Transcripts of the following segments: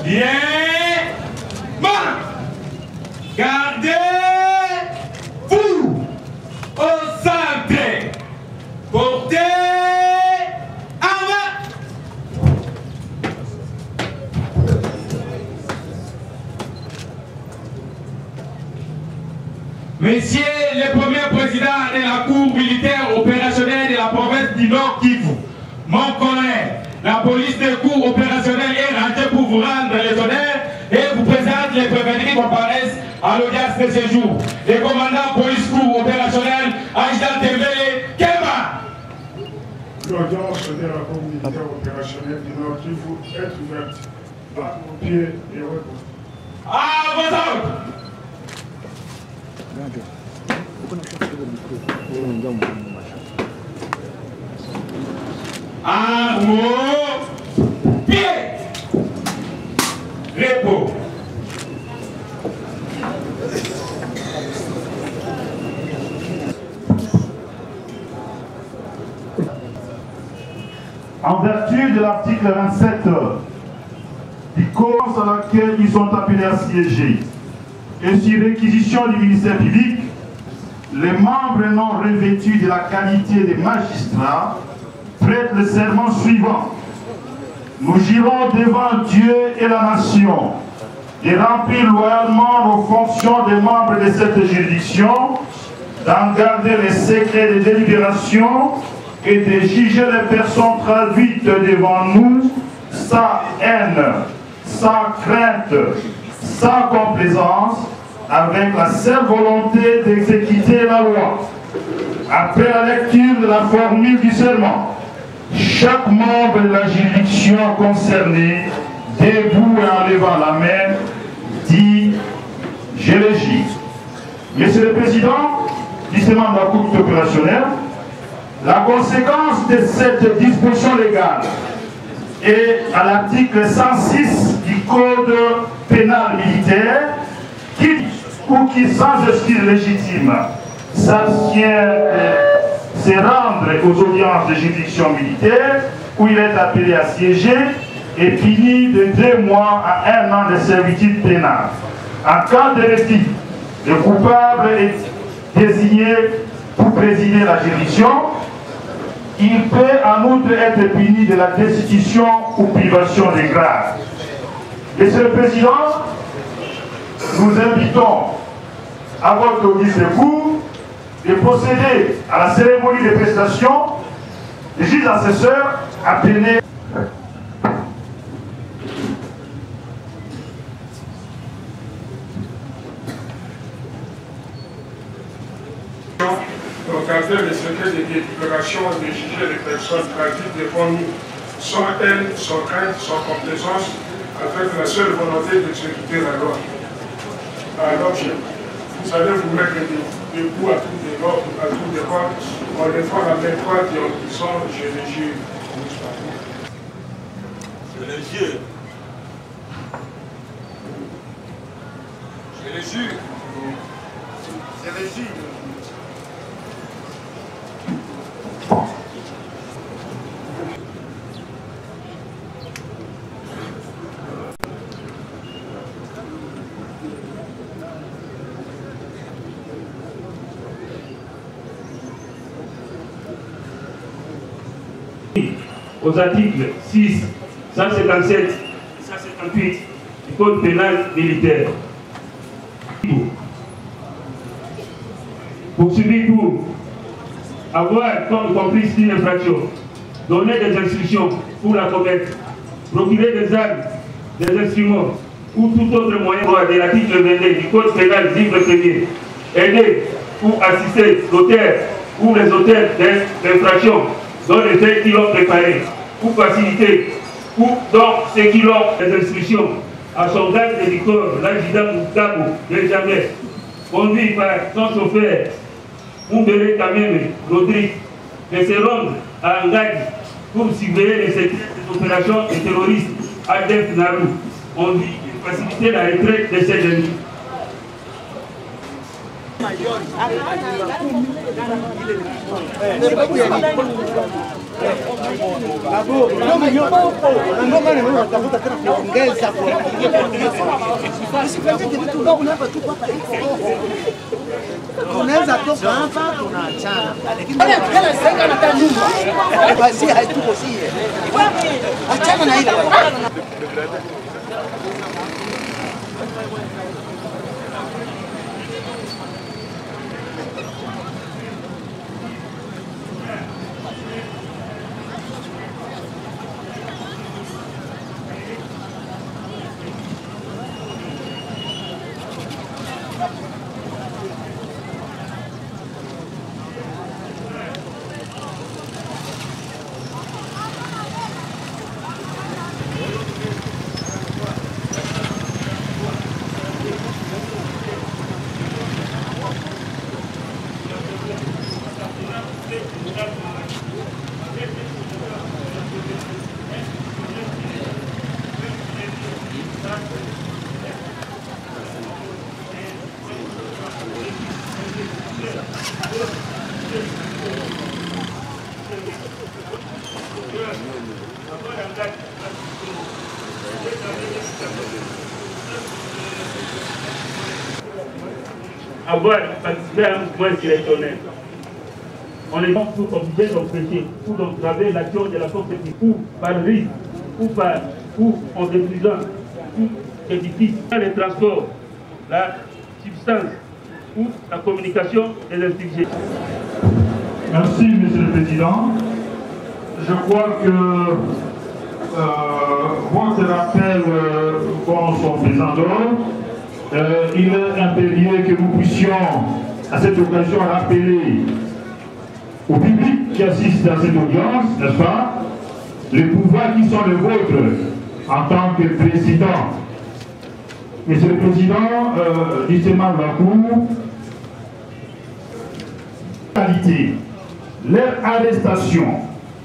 Bien, gardez-vous au centre, portez armes. Messieurs les premiers présidents de la Cour militaire opérationnelle de la province du Nord Kivu, mon collègue, la police de cour opérationnelle est rentrée pour vous rendre les honneurs et vous présente les prévenus qui comparaissent à l'audience de ce jour. Le commandant police cour opérationnelle, adjudant Tembele Kema. L'audience de la Cour militaire opérationnelle du Nord Kivu est ouverte. À vos pieds et repos. À vos ordres. À vos pieds. Repos. En vertu de l'article 27 du Code à laquelle ils sont appelés à siéger, et sur réquisition du ministère public, les membres non revêtus de la qualité de magistrats prêtent le serment suivant. Nous jurons devant Dieu et la nation de remplir loyalement nos fonctions de membres de cette juridiction, d'en garder les secrets de délibération et de juger les personnes traduites devant nous sans haine, sans crainte, sans complaisance, avec la seule volonté d'exécuter la loi. Après la lecture de la formule du serment, chaque membre de la juridiction concernée, debout et en levant la main, dit « Je le jure ». Monsieur le Président du serment de la Cour opérationnelle, la conséquence de cette disposition légale est à l'article 106 du Code pénal militaire qui, ou qui sans excuse légitime, s'abstient de se rendre aux audiences de juridiction militaire où il est appelé à siéger et puni de 2 mois à 1 an de servitude pénale. En cas de refus, le coupable est désigné pour présider la juridiction. Il peut en outre être puni de la destitution ou privation de grâce. Monsieur le Président, nous invitons à votre audience de cour de procéder à la cérémonie de prestation des juges assesseurs appelés. D'encadrer les secrets de délibération et de juger les personnes traduites devant nous, sans haine, sans crainte, sans complaisance, avec la seule volonté d'exécuter la loi. Alors, vous allez vous mettre debout à tout des bords, On défend la main droite et en disant je le jure. Je le jure. Je le jure. Je le jure. Aux articles 6, 157, 158 du Code pénal militaire. Poursuivi pour avoir comme complice d'une infraction, donner des instructions pour la commettre, procurer des armes, des instruments ou tout autre moyen de l'article 22 du Code pénal livre 1er, aider ou assister l'auteur ou les auteurs d'infractions dans les faits qui l'ont préparé, ou faciliter, ou dans ceux qui l'ont des instructions, à son garde du corps, l'adjudant Moutabo, Benjamin, conduit par son chauffeur, Moumbere Kameme, Rodrigue, de se rendre à Angadi pour surveiller les secrets des opérations des terroristes Adef Naru. On dit faciliter la retraite de ces ennemis. Unaweza toka hapa tunaachana, lakini basi haituko sie. Achana na ile. Avoir participé à un mouvement insurrectionnel. On est donc obligé d'empêcher ou d'entraver l'action de la force publique, ou par risque, ou en déprisant tout édifice, les transports, la substance ou la communication des insurgés. Merci, Monsieur le Président. Je crois que votre rappel pour son président il est impérieux que nous puissions à cette occasion rappeler au public qui assiste à cette audience, n'est-ce pas, les pouvoirs qui sont les vôtres en tant que président. Monsieur le Président, justement de la Cour, leur arrestation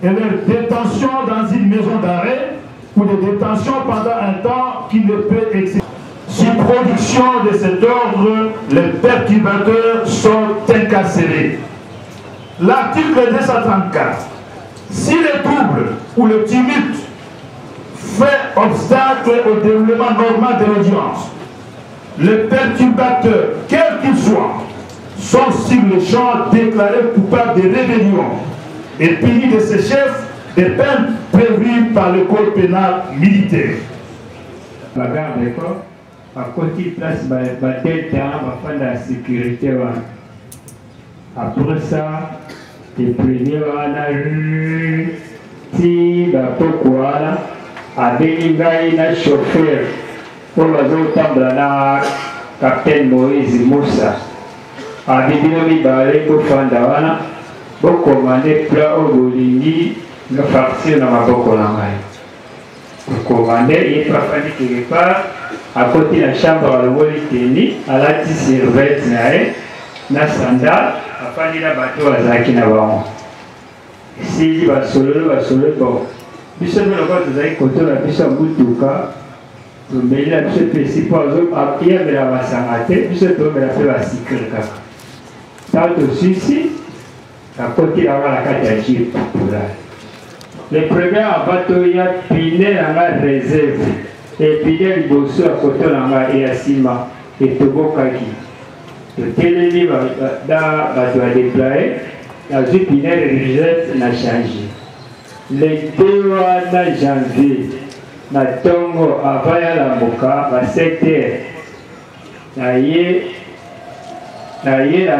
et leur détention dans une maison d'arrêt ou de détention pendant un temps qui ne peut excéder. Sur production de cet ordre, les perturbateurs sont incarcérés. L'article 234, si le trouble ou le tumulte fait obstacle au déroulement normal de l'audience, les perturbateurs, quels qu'ils soient, sont sur le champ déclarés coupables de rébellion et punis de ces chefs des peines prévues par le code pénal militaire. La garde des corps, à côté place la sécurité. Après ça, les premiers si la pourquoi a délivré un chauffeur pour les autres capitaine Moïse Moussa. A délivré balai pour Fandawana pour commander plat au Bolini, une faction dans ma bokolangai. Pour commander, il n'est pas fallu quelque part. À côté de la chambre à l'Oliteni, à la servette, na sandal, afandi na bato azalaki na bango esili basololo bon biso mpe lokwa tozali kotola biso ya mutuka tomelela biso mpe esi mpo ayambela masanga te biso tomela mpe basikre kaka ntango tosisi nakoti nanga na kati ya jipe populare le premier avant toya pine nanga réserve epine liboso ya koto nanga eya nsima etobokaki toteleli bato ya déploye nazwi pine réserve na change le 2 wana janvier na ntongo avant ya lamuka ba 7 heures naye nalali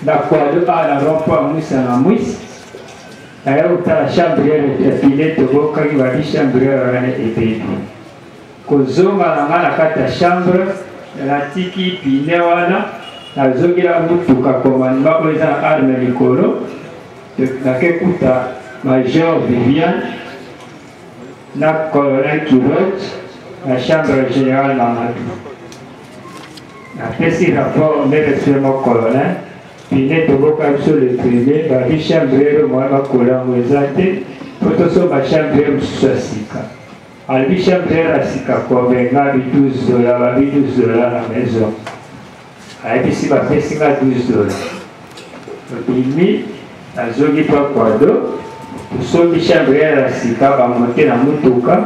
na kwado na rompo mwisa na mwisi naye kotala chambriere epine tobokaki babi chambriere wana ebebi kozonga nanga na kati ya chambre natiki pine wana nazongela mutuka commandement oyo eza na arme likolo nakekuta major Viviane na colonel Kiroch na chambre générale Mamadou napesi rapport meresemo colonel pine toboka biso le privé babi chambriere mwana bakolango eza te po tosomba chambriere mosusu ya sika alobi chambriere ya sika kobenga bi $12 babi $12 na maison ayebisi bapesinga $12 obimi nazongi mpa kwado tosombi chambriere ya sika bamonte na mutuka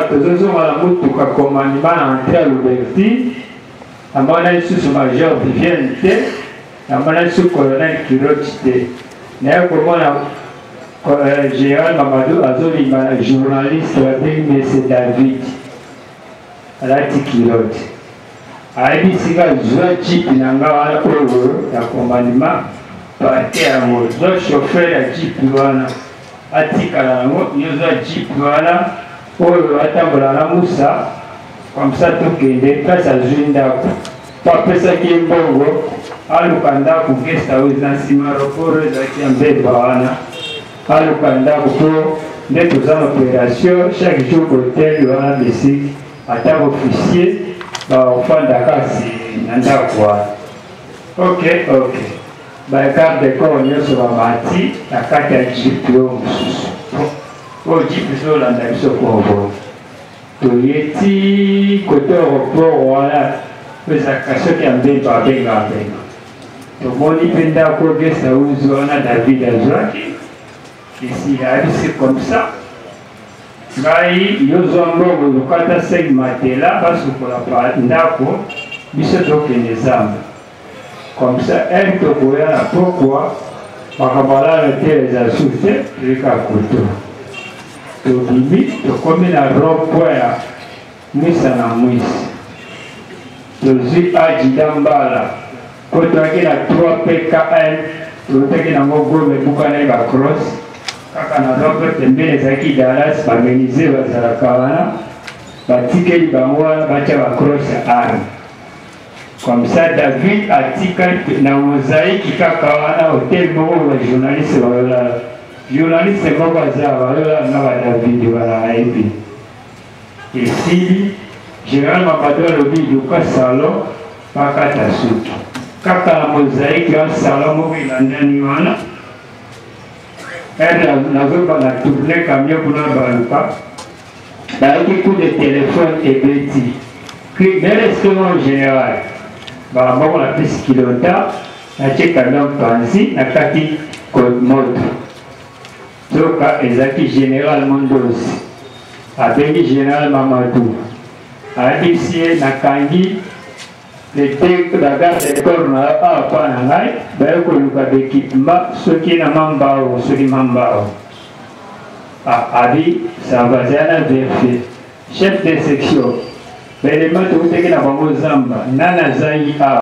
tozozonga na mutuka commandement na entrée ya Louberti namona lisusu major Vivienne te namona lisusu colonel Kiroch te naye komona général Mamadou azolima na journaliste babengi mese David alati Kiroch ayebisinga zwa jipe na nga wana oyo ya commandement pate yango zwa chauffeur ya jipe wana atikala yango yo zwa jipe wana oyo atambola na musa komsa tokende place azwi ndako po apesaki mbongo aluka ndako gesta oyo eza nsima aéroport ezalaki ya mbemba wana aluka ndako po nde toza na opération chaque jour hotel wana besi ata officier baofandaka na ndako wana ok bagarde corps nyonso bamati na kati ya jipe oyo mosusu oyo jipe ezolanda biso kobo toyeti kote aéroport wana ezalaka soki ya mbemba abenga tomoni mpe ndako gesta uzi wana David azwaki esi ayebisi comme ça ngai yozwa mbongo lokata 5 matela basukola ndako biso tokende zamba comme ça ere tokoya na pokwa makambo alala te ezasu te toyika koto tobimi tokomi na rond-point ya mwisa na mwisi tozwi ajida mbala po toyaki na 3 PKM totaki nango gome buka na ye bacross kaka na robe pembeni ezalaki Dallas bamenize bazalaka wana batikeli bango wana batya bacross ya arme comme ça David atikali na mosaïque kaka wana hotel moko bajournaliste balolala journaliste moko aza balolala na badavid wana ayebi esili général Mamadou alobi luka salon bakata suki kaka na mosaïque ya salon moko elandani wana nazoba na tourne camion kuna baluka bayaki coup de téléphone ebeti merespement général bamboko na pesi kilota natie camion panzi na kati moto soka ezalaki général Mondosi abengi général Mamadou ayebisi ye nakangi la garde de corps na apa na ngai baye koluka d'équipement soki na mambao soki mambao abi savazana verfe chef de section baelema tokuteki na bango zamba nana zai a